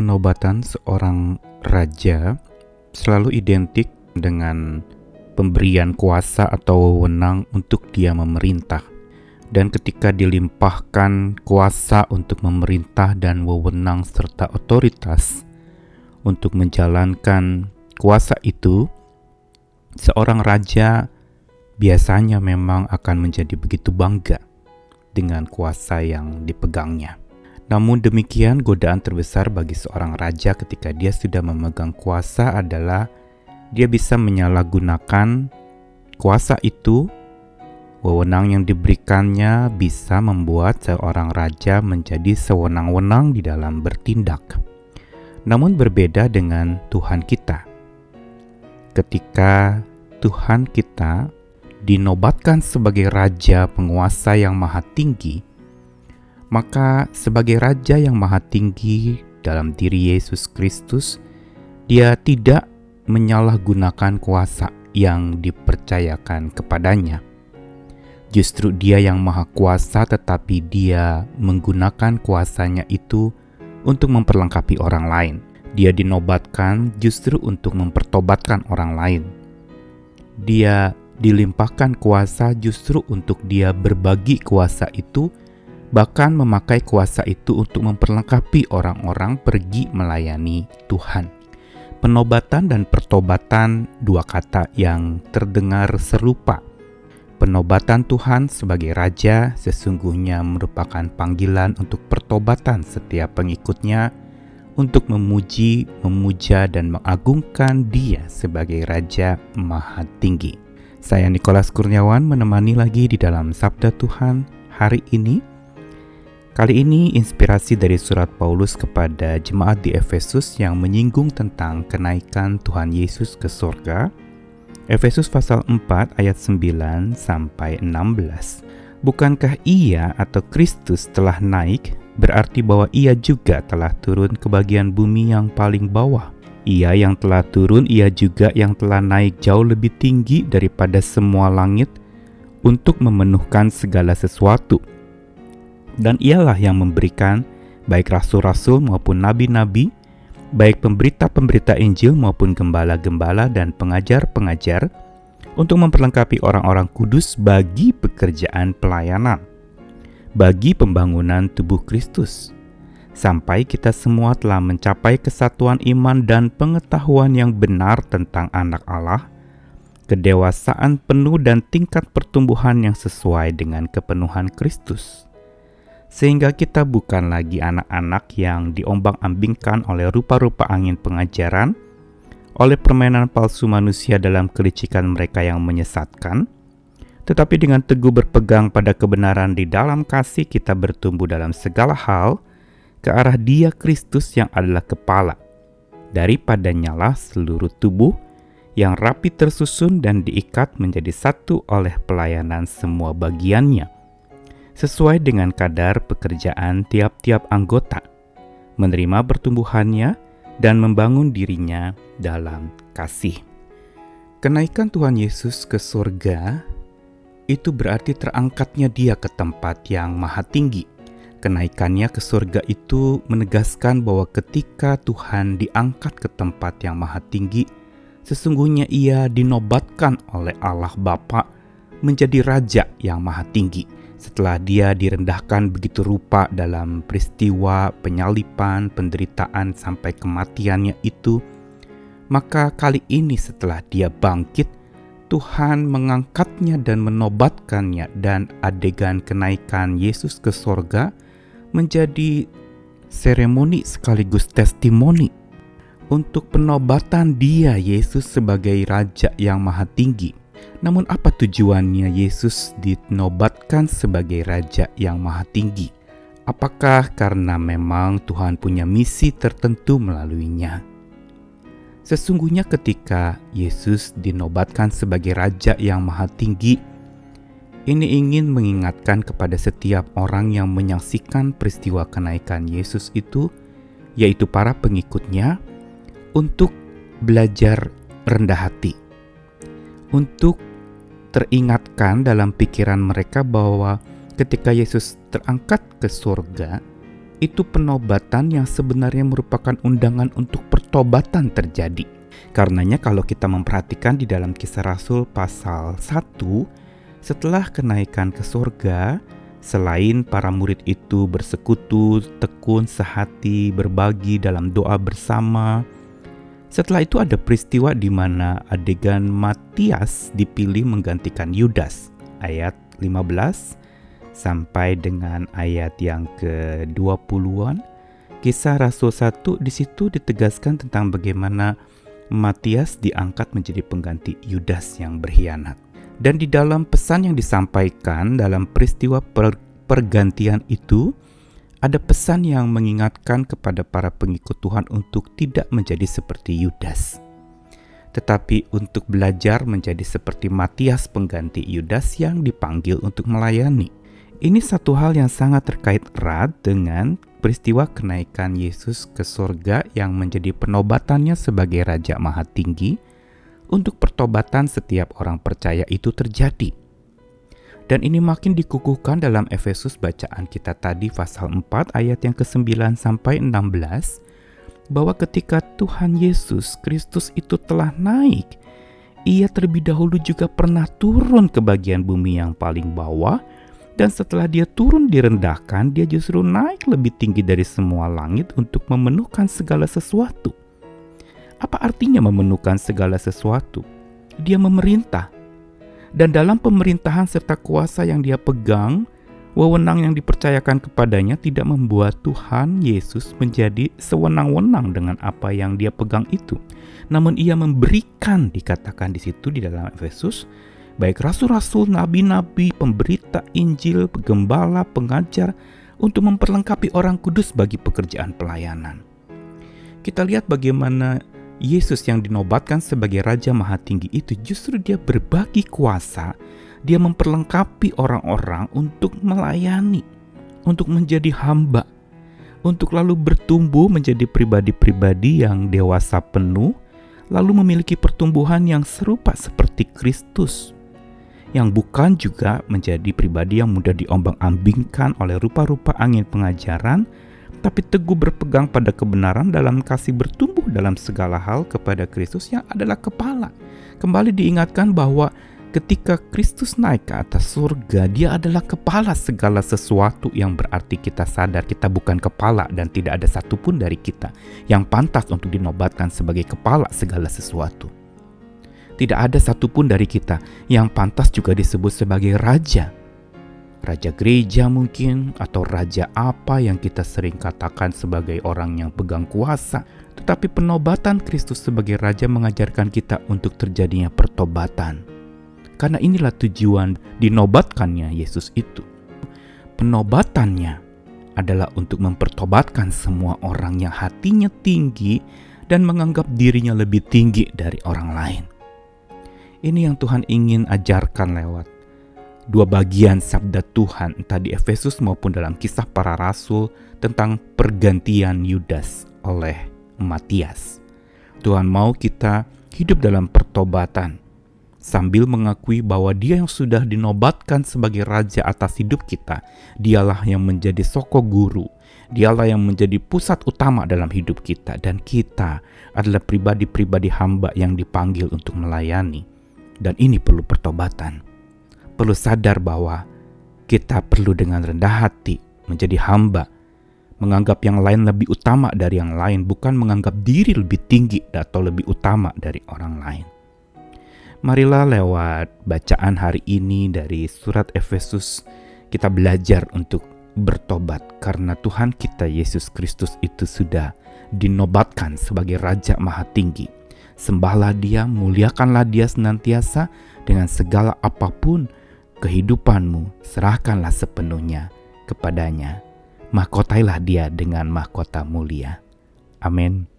penobatan seorang raja selalu identik dengan pemberian kuasa atau wewenang untuk dia memerintah. Dan ketika dilimpahkan kuasa untuk memerintah dan wewenang serta otoritas untuk menjalankan kuasa itu, seorang raja biasanya memang akan menjadi begitu bangga dengan kuasa yang dipegangnya. Namun demikian, godaan terbesar bagi seorang raja ketika dia sudah memegang kuasa adalah dia bisa menyalahgunakan kuasa itu. Wewenang yang diberikannya bisa membuat seorang raja menjadi sewenang-wenang di dalam bertindak. Namun berbeda dengan Tuhan kita. Ketika Tuhan kita dinobatkan sebagai raja penguasa yang maha tinggi, maka sebagai raja yang maha tinggi dalam diri Yesus Kristus, dia tidak menyalahgunakan kuasa yang dipercayakan kepadanya. Justru dia yang maha kuasa, tetapi dia menggunakan kuasanya itu untuk memperlengkapi orang lain. Dia dinobatkan justru untuk mempertobatkan orang lain. Dia dilimpahkan kuasa justru untuk dia berbagi kuasa itu, bahkan memakai kuasa itu untuk memperlengkapi orang-orang pergi melayani Tuhan. Penobatan dan pertobatan, dua kata yang terdengar serupa. Penobatan Tuhan sebagai Raja sesungguhnya merupakan panggilan untuk pertobatan setiap pengikutnya untuk memuji, memuja, dan mengagungkan Dia sebagai Raja Maha Tinggi. Saya Nikolas Kurniawan menemani lagi di dalam Sabda Tuhan hari ini. Kali ini inspirasi dari surat Paulus kepada jemaat di Efesus yang menyinggung tentang kenaikan Tuhan Yesus ke surga. Efesus pasal 4 ayat 9 sampai 16. Bukankah ia atau Kristus telah naik, berarti bahwa ia juga telah turun ke bagian bumi yang paling bawah. Ia yang telah turun, ia juga yang telah naik jauh lebih tinggi daripada semua langit untuk memenuhkan segala sesuatu. Dan ialah yang memberikan baik rasul-rasul maupun nabi-nabi, baik pemberita-pemberita Injil maupun gembala-gembala dan pengajar-pengajar untuk memperlengkapi orang-orang kudus bagi pekerjaan pelayanan, bagi pembangunan tubuh Kristus, sampai kita semua telah mencapai kesatuan iman dan pengetahuan yang benar tentang Anak Allah, kedewasaan penuh dan tingkat pertumbuhan yang sesuai dengan kepenuhan Kristus. Sehingga kita bukan lagi anak-anak yang diombang-ambingkan oleh rupa-rupa angin pengajaran, oleh permainan palsu manusia dalam kelicikan mereka yang menyesatkan, tetapi dengan teguh berpegang pada kebenaran di dalam kasih kita bertumbuh dalam segala hal ke arah Dia Kristus yang adalah kepala. Daripadanya lah seluruh tubuh yang rapi tersusun dan diikat menjadi satu oleh pelayanan semua bagiannya, sesuai dengan kadar pekerjaan tiap-tiap anggota, menerima pertumbuhannya dan membangun dirinya dalam kasih. Kenaikan Tuhan Yesus ke surga itu berarti terangkatnya Dia ke tempat yang maha tinggi. Kenaikannya ke surga itu menegaskan bahwa ketika Tuhan diangkat ke tempat yang maha tinggi, sesungguhnya Ia dinobatkan oleh Allah Bapa menjadi Raja yang maha tinggi. Setelah Dia direndahkan begitu rupa dalam peristiwa penyaliban, penderitaan sampai kematiannya itu, maka kali ini setelah Dia bangkit, Tuhan mengangkatnya dan menobatkannya, dan adegan kenaikan Yesus ke surga menjadi seremoni sekaligus testimoni untuk penobatan Dia Yesus sebagai Raja yang maha tinggi. Namun apa tujuannya Yesus dinobatkan sebagai Raja yang maha tinggi? Apakah karena memang Tuhan punya misi tertentu melaluinya? Sesungguhnya ketika Yesus dinobatkan sebagai Raja yang maha tinggi, ini ingin mengingatkan kepada setiap orang yang menyaksikan peristiwa kenaikan Yesus itu, yaitu para pengikutnya, untuk belajar rendah hati, untuk teringatkan dalam pikiran mereka bahwa ketika Yesus terangkat ke surga, itu penobatan yang sebenarnya merupakan undangan untuk pertobatan terjadi. Karenanya kalau kita memperhatikan di dalam Kisah Rasul pasal 1, setelah kenaikan ke surga, selain para murid itu bersekutu, tekun, sehati, berbagi dalam doa bersama, setelah itu ada peristiwa di mana adegan Matias dipilih menggantikan Yudas, ayat 15 sampai dengan ayat yang ke-20-an. Kisah Rasul 1 di situ ditegaskan tentang bagaimana Matias diangkat menjadi pengganti Yudas yang berkhianat. Dan di dalam pesan yang disampaikan dalam peristiwa pergantian itu, ada pesan yang mengingatkan kepada para pengikut Tuhan untuk tidak menjadi seperti Yudas, tetapi untuk belajar menjadi seperti Matias pengganti Yudas yang dipanggil untuk melayani. Ini satu hal yang sangat terkait erat dengan peristiwa kenaikan Yesus ke surga yang menjadi penobatannya sebagai Raja Maha Tinggi untuk pertobatan setiap orang percaya itu terjadi. Dan ini makin dikukuhkan dalam Efesus bacaan kita tadi pasal 4 ayat yang ke-9 sampai 16, bahwa ketika Tuhan Yesus Kristus itu telah naik, Ia terlebih dahulu juga pernah turun ke bagian bumi yang paling bawah. Dan setelah dia turun direndahkan, dia justru naik lebih tinggi dari semua langit untuk memenuhkan segala sesuatu. Apa artinya memenuhkan segala sesuatu? Dia memerintah. Dan dalam pemerintahan serta kuasa yang dia pegang, wewenang yang dipercayakan kepadanya tidak membuat Tuhan Yesus menjadi sewenang-wenang dengan apa yang dia pegang itu. Namun ia memberikan, dikatakan di situ di dalam Efesus, baik rasul-rasul, nabi-nabi, pemberita Injil, penggembala, pengajar, untuk memperlengkapi orang kudus bagi pekerjaan pelayanan. Kita lihat bagaimana Yesus yang dinobatkan sebagai Raja Maha Tinggi itu justru dia berbagi kuasa, dia memperlengkapi orang-orang untuk melayani, untuk menjadi hamba, untuk lalu bertumbuh menjadi pribadi-pribadi yang dewasa penuh, lalu memiliki pertumbuhan yang serupa seperti Kristus, yang bukan juga menjadi pribadi yang mudah diombang-ambingkan oleh rupa-rupa angin pengajaran, tapi teguh berpegang pada kebenaran dalam kasih bertumbuh dalam segala hal kepada Kristus yang adalah kepala. Kembali diingatkan bahwa ketika Kristus naik ke atas surga, Dia adalah kepala segala sesuatu, yang berarti kita sadar kita bukan kepala dan tidak ada satupun dari kita yang pantas untuk dinobatkan sebagai kepala segala sesuatu. Tidak ada satupun dari kita yang pantas juga disebut sebagai raja. Raja gereja mungkin, atau raja apa yang kita sering katakan sebagai orang yang pegang kuasa. Tetapi penobatan Kristus sebagai raja mengajarkan kita untuk terjadinya pertobatan. Karena inilah tujuan dinobatkannya Yesus itu. Penobatannya adalah untuk mempertobatkan semua orang yang hatinya tinggi dan menganggap dirinya lebih tinggi dari orang lain. Ini yang Tuhan ingin ajarkan lewat dua bagian sabda Tuhan, entah di Efesus maupun dalam Kisah Para Rasul, tentang pergantian Yudas oleh Matias. Tuhan mau kita hidup dalam pertobatan, sambil mengakui bahwa Dia yang sudah dinobatkan sebagai Raja atas hidup kita, Dialah yang menjadi soko guru, Dialah yang menjadi pusat utama dalam hidup kita, dan kita adalah pribadi-pribadi hamba yang dipanggil untuk melayani. Dan ini perlu pertobatan. Perlu sadar bahwa kita perlu dengan rendah hati menjadi hamba, menganggap yang lain lebih utama dari yang lain, bukan menganggap diri lebih tinggi atau lebih utama dari orang lain. Marilah lewat bacaan hari ini dari surat Efesus, kita belajar untuk bertobat, karena Tuhan kita Yesus Kristus itu sudah dinobatkan sebagai Raja Maha Tinggi. Sembahlah Dia, muliakanlah Dia senantiasa dengan segala apapun kehidupanmu, serahkanlah sepenuhnya kepadanya. Mahkotailah Dia dengan mahkota mulia. Amin.